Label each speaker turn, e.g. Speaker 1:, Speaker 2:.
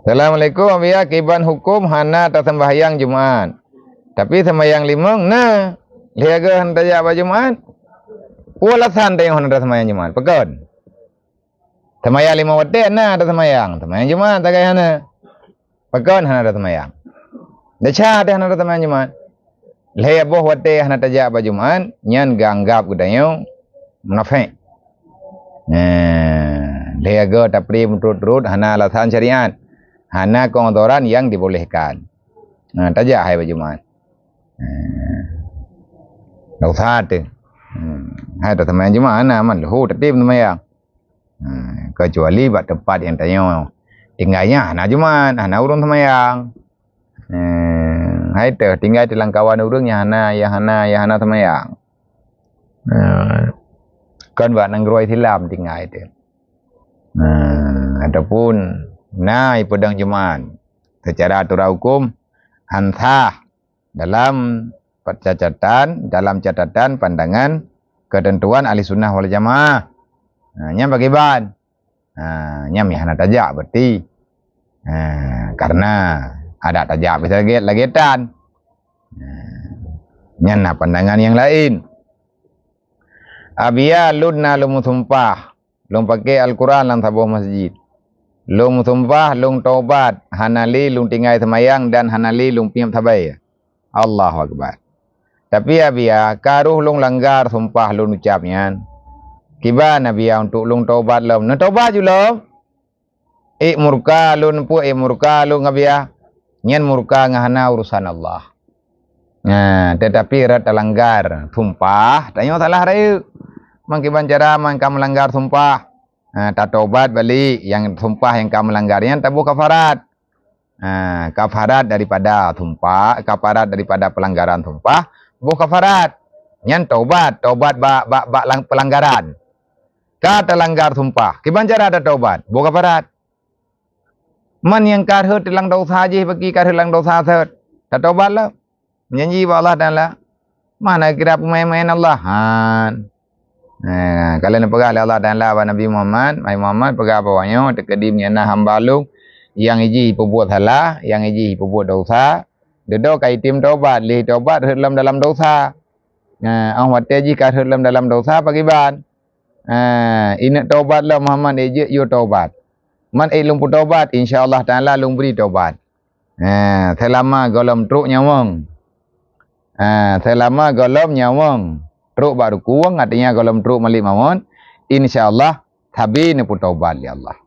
Speaker 1: Assalamualaikum abia kiban hukum hana ta sembahyang Jumaat. Tapi sembahyang limang nah liaga handa ya ba Jumaat. Walasan tayong handa sembahyang Jumaat. Pekon. Sembahyang lima waktu nah ada sembahyang Jumaat tagay hana. Pekon hana ada sembahyang. Dacha ada hana ada sembahyang Jumaat. Laya boh waktu hana taja ba Jumaat nyan ganggap gudayo munafik. Liaga tapri menurut hana alasan syariat. Hana kodoran yang dibolehkan. Taja hai ba Jumaat. Dosa tu. Hai ta sembahyang Jumaat nah man lahu tatib sembahyang. Kecuali buat tempat yang tanya tinggalnya hana Jumaat, hana urung sembahyang. Hai tu tinggal di langkawan urungnya hana sembahyang. Kan buat nanggroi silam tinggal itu. Adapun naik pedang Jumaat secara aturan hukum hantah dalam catatan pandangan ketentuan ahli sunnah wal jamaah. Nyam bagaimana? Nyam ya hana tajak berarti karena ada tajak bisa lagetan. Nyana pandangan yang lain. Abia lunna lum sumpah, lum pakai Al-Quran dalam tabuh masjid. Lung sumpah, lung taubat, hanali lung tinggal semayang dan hanali lung piam tabai. Allahu Akbar. Tapi abia karuh lung langgar sumpah lung ucapnya. Kiba nabia untuk lung taubat lum. Na taubat ju lum. Murka lung pu murka lung abia. Nyen murka ngahana urusan Allah. Tetapi rat langgar sumpah, tanya salah rayu. Mangkiban cara man kamu langgar sumpah. Tak taubat balik yang sumpah yang kamu melanggarnya tabu kafarat. Kafarat daripada sumpah, kafarat daripada pelanggaran sumpah, bu kafarat. Nyan taubat pelanggaran. Kata langgar sumpah, kiban cara ada taubat, bu kafarat. Man yang karhut lang dosa je bagi karhut lang dosa set. Tak taubat lah. Menjanji Allah Taala. Mana kira pemain-main Allah. Kalau nak pegang Allah Taala wa Nabi Muhammad, pegang bawahnya terkedim nyana hamba lu yang iji perbuat salah, yang iji perbuat dosa. Dedo kai tim taubat, li taubat dalam dosa. Ahwat ji ka dalam dosa pagiban. Ina taubat lah Muhammad eje yo taubat. Man lung pu taubat insyaallah Taala lung beri taubat. Selama golom truk nyawang. Selama golom nyawang. Truk baru kuang artinya golom truk malik mawon insyaallah tabi ni pun taubat ya Allah.